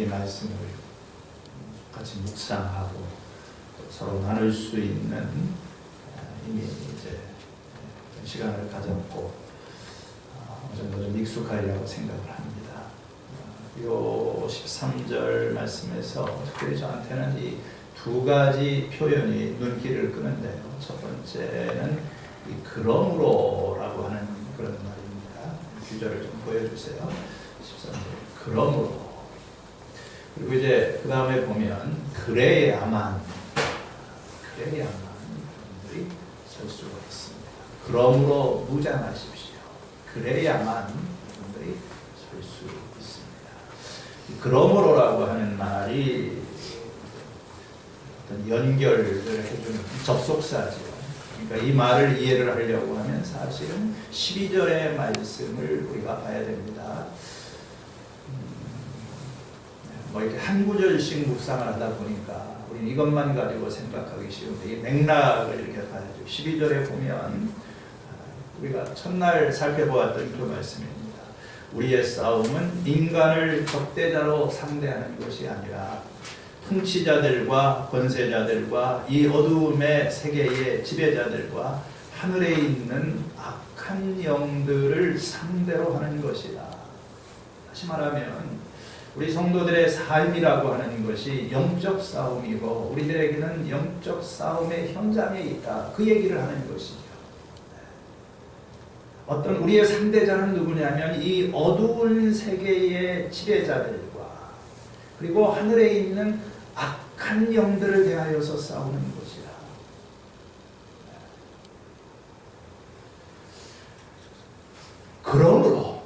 이 말씀을 같이 묵상하고 또 서로 나눌 수 있는 이미 이제 시간을 가졌고 어느 정도 좀 익숙하리라고 생각을 합니다. 요 13절 말씀에서 특별히 저한테는 이 두 가지 표현이 눈길을 끄는데요. 첫 번째는 이 그러므로라고 하는 그런 말입니다. 규절을 좀 보여주세요. 13절 그러므로. 그리고 이제 그 다음에 보면 그래야만 여러분들이 설 수가 있습니다. 그러므로 무장하십시오. 그래야만 여러분들이 설 수 있습니다. 그러므로라고 하는 말이 어떤 연결을 해주는 접속사죠. 그러니까 이 말을 이해를 하려고 하면 사실은 12절의 말씀을 우리가 봐야 됩니다. 뭐 이렇게 한 구절씩 묵상을 하다 보니까 우리는 이것만 가지고 생각하기 쉬운데 이 맥락을 이렇게 봐야죠. 12절에 보면 우리가 첫날 살펴보았던 그 말씀입니다. 우리의 싸움은 인간을 적대자로 상대하는 것이 아니라 통치자들과 권세자들과 이 어두움의 세계의 지배자들과 하늘에 있는 악한 영들을 상대로 하는 것이다. 다시 말하면 우리 성도들의 삶이라고 하는 것이 영적 싸움이고 우리들에게는 영적 싸움의 현장에 있다. 그 얘기를 하는 것이죠. 어떤 우리의 상대자는 누구냐면 이 어두운 세계의 지배자들과 그리고 하늘에 있는 악한 영들을 대하여서 싸우는 것이라. 그러므로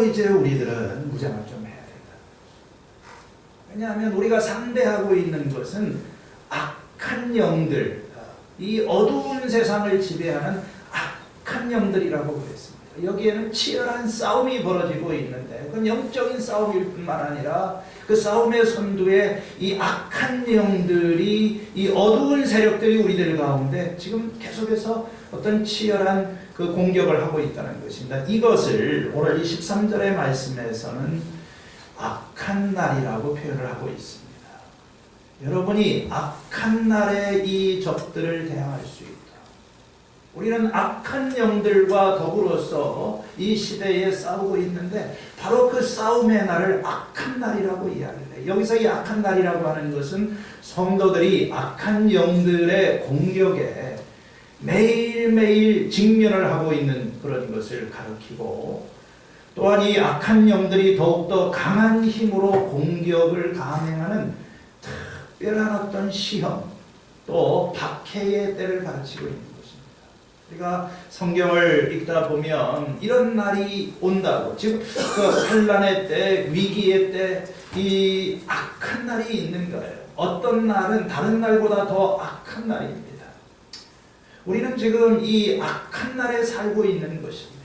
이제 우리들은 무장을 좀 해야 된다. 왜냐하면 우리가 상대하고 있는 것은 악한 영들, 이 어두운 세상을 지배하는 악한 영들이라고 그랬습니다. 여기에는 치열한 싸움이 벌어지고 있는데 그건 영적인 싸움일 뿐만 아니라 그 싸움의 선두에 이 악한 영들이 이 어두운 세력들이 우리들 가운데 지금 계속해서 어떤 치열한 그 공격을 하고 있다는 것입니다. 이것을 오늘 23절의 말씀에서는 악한 날이라고 표현을 하고 있습니다. 여러분이 악한 날에 이 적들을 대항할 수 있다. 우리는 악한 영들과 더불어서 이 시대에 싸우고 있는데 바로 그 싸움의 날을 악한 날이라고 이야기를 해요. 여기서 이 악한 날이라고 하는 것은 성도들이 악한 영들의 공격에 매일매일 직면을 하고 있는 그런 것을 가리키고 또한 이 악한 영들이 더욱더 강한 힘으로 공격을 감행하는 특별한 어떤 시험 또 박해의 때를 가르치고 있는 것입니다. 우리가 성경을 읽다 보면 이런 날이 온다고 지금 그 환난의 때 위기의 때 이 악한 날이 있는 거예요. 어떤 날은 다른 날보다 더 악한 날입니다. 우리는 지금 이 악한 날에 살고 있는 것입니다.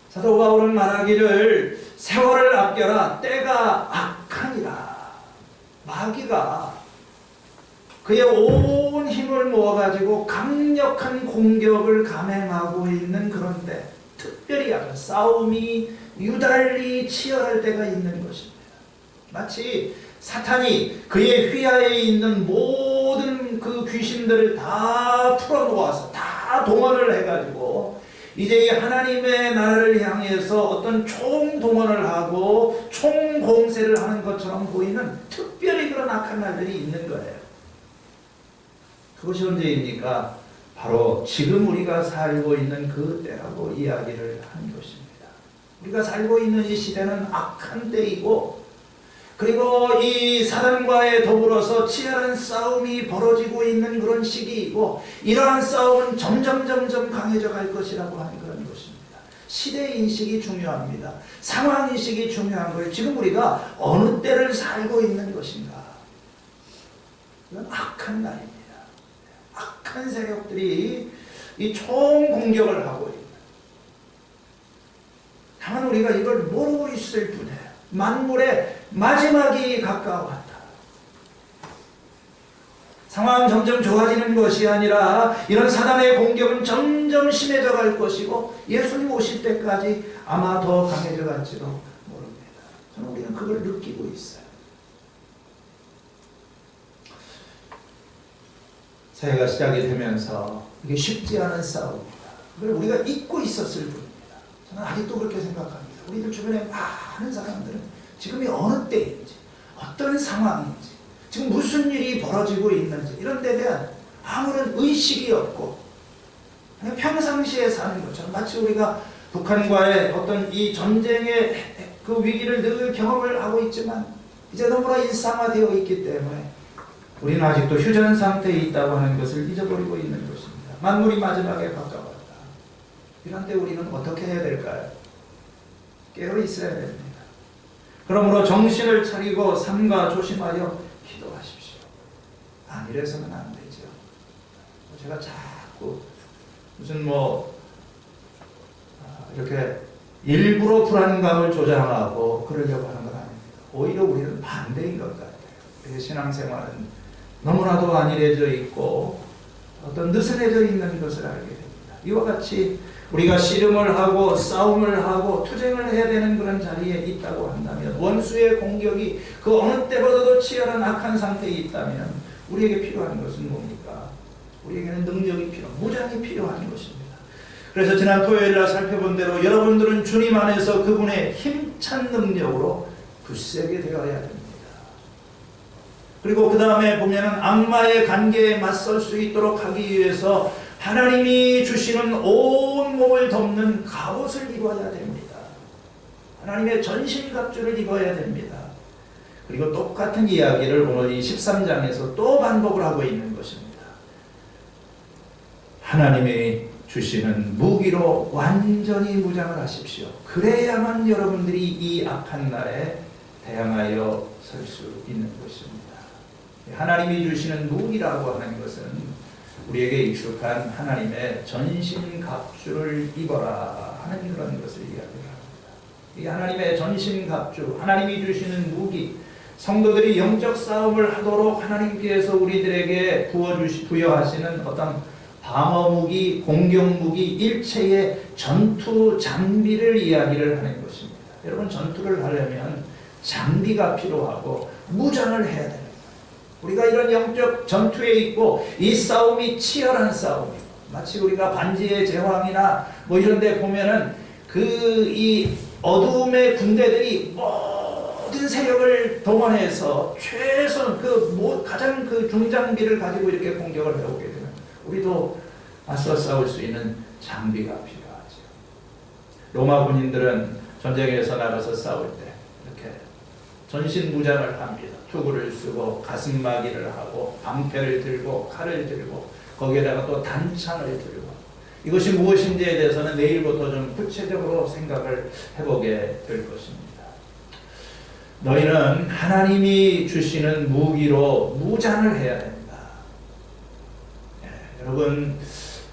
사도 바울은 말하기를 세월을 아껴라 때가 악하니라. 마귀가 그의 온 힘을 모아가지고 강력한 공격을 감행하고 있는 그런데 특별히 약간 싸움이 유달리 치열할 때가 있는 것입니다. 마치 사탄이 그의 휘하에 있는 모든 그 귀신들을 다 풀어놓아서 다 동원을 해가지고 이제 하나님의 나라를 향해서 어떤 총동원을 하고 총공세를 하는 것처럼 보이는 특별히 그런 악한 날들이 있는 거예요. 그것이 언제입니까? 바로 지금 우리가 살고 있는 그 때라고 이야기를 하는 것입니다. 우리가 살고 있는 이 시대는 악한 때이고 그리고 이 사단과의 더불어서 치열한 싸움이 벌어지고 있는 그런 시기이고 이러한 싸움은 점점 강해져 갈 것이라고 하는 그런 것입니다. 시대인식이 중요합니다. 상황인식이 중요한 거예요. 지금 우리가 어느 때를 살고 있는 것인가? 이건 악한 날입니다. 악한 세력들이 이 총공격을 하고 있다. 다만 우리가 이걸 모르고 있을 뿐이에요. 만물의 마지막이 가까웠다. 상황은 점점 좋아지는 것이 아니라 이런 사단의 공격은 점점 심해져 갈 것이고 예수님 오실 때까지 아마 더 강해져 갈지도 모릅니다. 저는 우리는 그걸 느끼고 있어요. 새해가 시작이 되면서 이게 쉽지 않은 싸움입니다. 그걸 우리가 잊고 있었을 뿐입니다. 저는 아직도 그렇게 생각합니다. 우리들 주변에 많은 사람들은 지금이 어느 때인지, 어떤 상황인지, 지금 무슨 일이 벌어지고 있는지 이런 데에 대한 아무런 의식이 없고 그냥 평상시에 사는 것처럼 마치 우리가 북한과의 어떤 이 전쟁의 그 위기를 늘 경험을 하고 있지만 이제 너무나 일상화되어 있기 때문에 우리는 아직도 휴전 상태에 있다고 하는 것을 잊어버리고 있는 것입니다. 만물이 마지막에 가까웠다. 이런 때 우리는 어떻게 해야 될까요? 깨어 있어야 됩니다. 그러므로 정신을 차리고 삼가 조심하여 기도하십시오. 이래서는 안 되죠. 제가 자꾸 무슨 이렇게 일부러 불안감을 조장하고 그러려고 하는 건 아닙니다. 오히려 우리는 반대인 것 같아요. 신앙생활은 너무나도 안일해져 있고 어떤 느슨해져 있는 것을 알게 됩니다. 이와 같이 우리가 씨름을 하고 싸움을 하고 투쟁을 해야 되는 그런 자리에 있다고 한다면, 원수의 공격이 그 어느 때보다도 치열한 악한 상태에 있다면 우리에게 필요한 것은 뭡니까? 우리에게는 능력이 무장이 필요한 것입니다. 그래서 지난 토요일날 살펴본 대로 여러분들은 주님 안에서 그분의 힘찬 능력으로 굳세게 되어야 됩니다. 그리고 그 다음에 보면은 악마의 관계에 맞설 수 있도록 하기 위해서 하나님이 주시는 온 몸을 덮는 갑옷을 입어야 됩니다. 하나님의 전신갑주를 입어야 됩니다. 그리고 똑같은 이야기를 오늘 이 13장에서 또 반복을 하고 있는 것입니다. 하나님이 주시는 무기로 완전히 무장을 하십시오. 그래야만 여러분들이 이 악한 날에 대항하여 설 수 있는 것입니다. 하나님이 주시는 무기라고 하는 것은 우리에게 익숙한 하나님의 전신갑주를 입어라 하는 그런 것을 이야기합니다. 이 하나님의 전신갑주, 하나님이 주시는 무기, 성도들이 영적 싸움을 하도록 하나님께서 우리들에게 부여하시는 어떤 방어무기, 공격무기, 일체의 전투 장비를 이야기를 하는 것입니다. 여러분, 전투를 하려면 장비가 필요하고 무장을 해야 됩니다. 우리가 이런 영적 전투에 있고 이 싸움이 치열한 싸움이고, 마치 우리가 반지의 제왕이나 이런 데 보면은 이 어둠의 군대들이 모든 세력을 동원해서 최선 가장 중장비를 가지고 이렇게 공격을 해오게 되면 우리도 맞서 싸울 수 있는 장비가 필요하죠. 로마 군인들은 전쟁에서 나가서 싸울 때 이렇게 전신 무장을 합니다. 투구를 쓰고 가슴마기를 하고 방패를 들고 칼을 들고 거기에다가 또 단창을 들고, 이것이 무엇인지에 대해서는 내일부터 좀 구체적으로 생각을 해보게 될 것입니다. 너희는 하나님이 주시는 무기로 무장을 해야 됩니다. 여러분,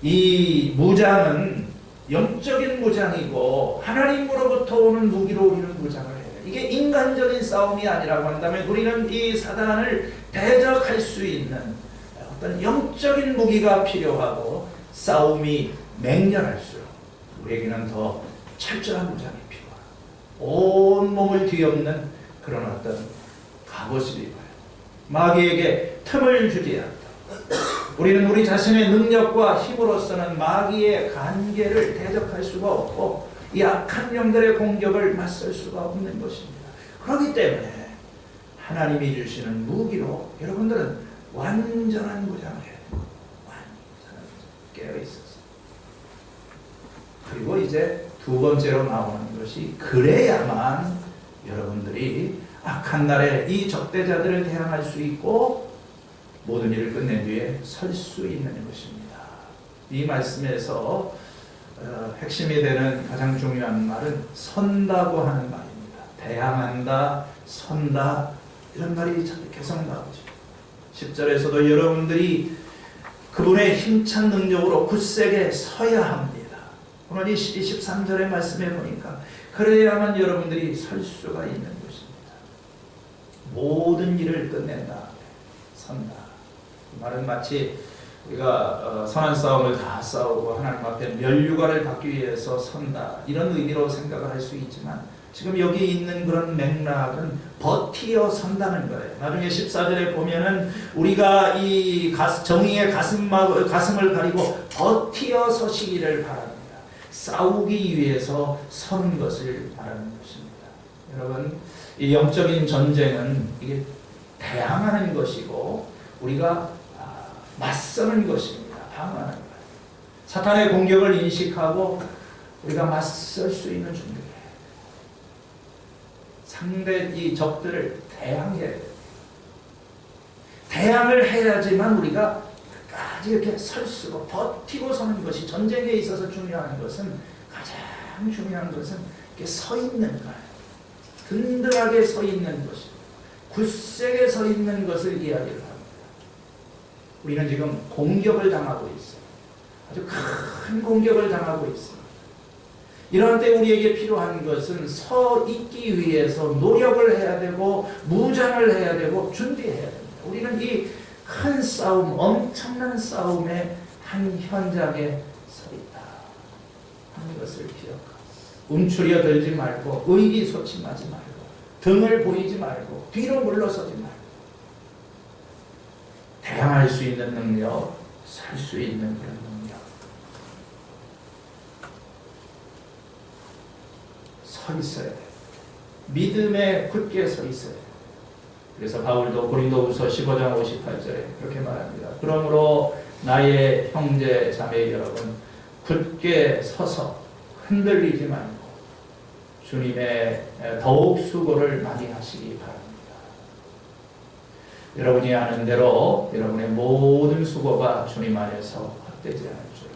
이 무장은 영적인 무장이고 하나님으로부터 오는 무기로 우리는 무장을 해요. 이게 인간적인 싸움이 아니라고 한다면 우리는 이 사단을 대적할 수 있는 어떤 영적인 무기가 필요하고, 싸움이 맹렬할수록 우리에게는 더 철저한 무장이 필요하고 온 몸을 뒤엎는 그런 어떤 갑옷을 입어요. 마귀에게 틈을 주지 않다. 우리는 우리 자신의 능력과 힘으로서는 마귀의 관계를 대적할 수가 없고 이 악한 영들의 공격을 맞설 수가 없는 것입니다. 그렇기 때문에 하나님이 주시는 무기로 여러분들은 완전한 무장을 해야 돼요. 완전한 깨어있어서. 그리고 이제 두 번째로 나오는 것이, 그래야만 여러분들이 악한 날에 이 적대자들을 대항할 수 있고 모든 일을 끝낸 뒤에 설 수 있는 것입니다. 이 말씀에서 핵심이 되는 가장 중요한 말은 선다고 하는 말입니다. 대항한다, 선다, 이런 말이 계속 나오죠. 10절에서도 여러분들이 그분의 힘찬 능력으로 굳세게 서야 합니다. 오늘 이 13절의 말씀에 보니까 그래야만 여러분들이 설 수가 있는 것입니다. 모든 일을 끝낸 다음에 선다. 말은 마치 우리가 선한 싸움을 다 싸우고 하나님 앞에 멸류관을 받기 위해서 선다 이런 의미로 생각을 할 수 있지만 지금 여기 있는 그런 맥락은 버티어 선다는 거예요. 나중에 14절에 보면은 우리가 이 정의의 가슴을 가리고 버티어 서시기를 바랍니다. 싸우기 위해서 서는 것을 바라는 것입니다. 여러분, 이 영적인 전쟁은 이게 대항하는 것이고 우리가 맞서는 것입니다. 방어하는 거예요. 사탄의 공격을 인식하고 우리가 맞설 수 있는 준비를 해요. 상대 이 적들을 대항해야 돼요. 대항을 해야지만 우리가 끝까지 이렇게 설 수고 버티고 서는 것이 전쟁에 있어서 중요한 것은 가장 중요한 것은 이렇게 서 있는 거예요. 든든하게 서 있는 것이 굳세게 서 있는 것을 이야기를 합니다. 우리는 지금 공격을 당하고 있어요. 아주 큰 공격을 당하고 있어요. 이런 때 우리에게 필요한 것은 서 있기 위해서 노력을 해야 되고 무장을 해야 되고 준비해야 됩니다. 우리는 이 큰 싸움, 엄청난 싸움의 한 현장에 서 있다 하는 것을 기억하고 움츠려 들지 말고 의기소침하지 말고 등을 보이지 말고 뒤로 물러서지 말고 대항할 수 있는 능력, 살 수 있는 그런 능력, 서 있어야 돼요. 믿음에 굳게 서 있어야 돼요. 그래서 바울도 고린도후서 15장 58절에 그렇게 말합니다. 그러므로 나의 형제 자매 여러분 굳게 서서 흔들리지 말고 주님의 더욱 수고를 많이 하시기 바랍니다. 여러분이 아는 대로 여러분의 모든 수고가 주님 안에서 헛되지 않을 줄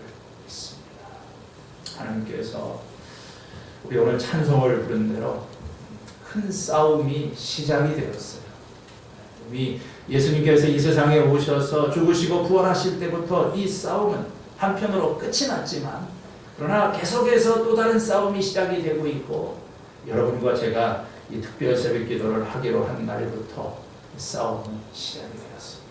믿습니다. 하나님께서 우리 오늘 찬송을 부른 대로 큰 싸움이 시작이 되었어요. 이미 예수님께서 이 세상에 오셔서 죽으시고 부활하실 때부터 이 싸움은 한편으로 끝이 났지만 그러나 계속해서 또 다른 싸움이 시작이 되고 있고 여러분과 제가 이 특별 새벽 기도를 하기로 한 날부터 싸움은 시작이 되었습니다.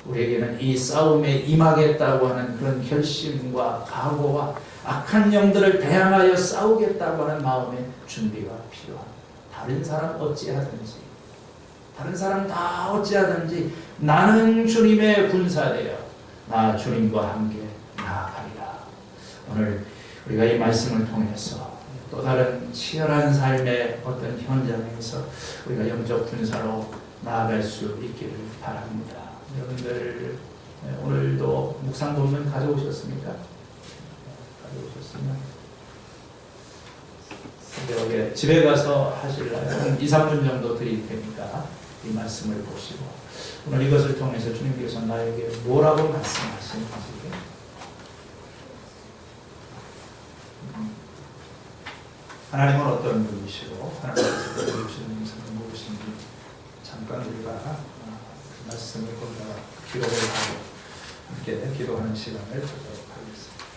우리에게는 이 싸움에 임하겠다고 하는 그런 결심과 각오와 악한 영들을 대항하여 싸우겠다고 하는 마음의 준비가 필요합니다. 다른 사람 어찌하든지 다른 사람 다 어찌하든지 나는 주님의 군사되어 나 주님과 함께 나아가리라. 오늘 우리가 이 말씀을 통해서 또 다른 치열한 삶의 어떤 현장에서 우리가 영적 군사로 나아갈 수 있기를 바랍니다. 여러분들 오늘도 묵상 본문 가져오셨습니까? 가져오셨으면 새벽에 집에 가서 하실래요? 한 2, 3분 정도 드릴 테니까 이 말씀을 보시고 오늘 이것을 통해서 주님께서 나에게 뭐라고 말씀하시는지 하나님은 어떤 분이시고 하나님께서 보여주시는 인생은 무엇인지 잠깐 우리가 그 말씀을 보다가 기록을 하고 함께 기도하는 시간을 갖도록 하겠습니다.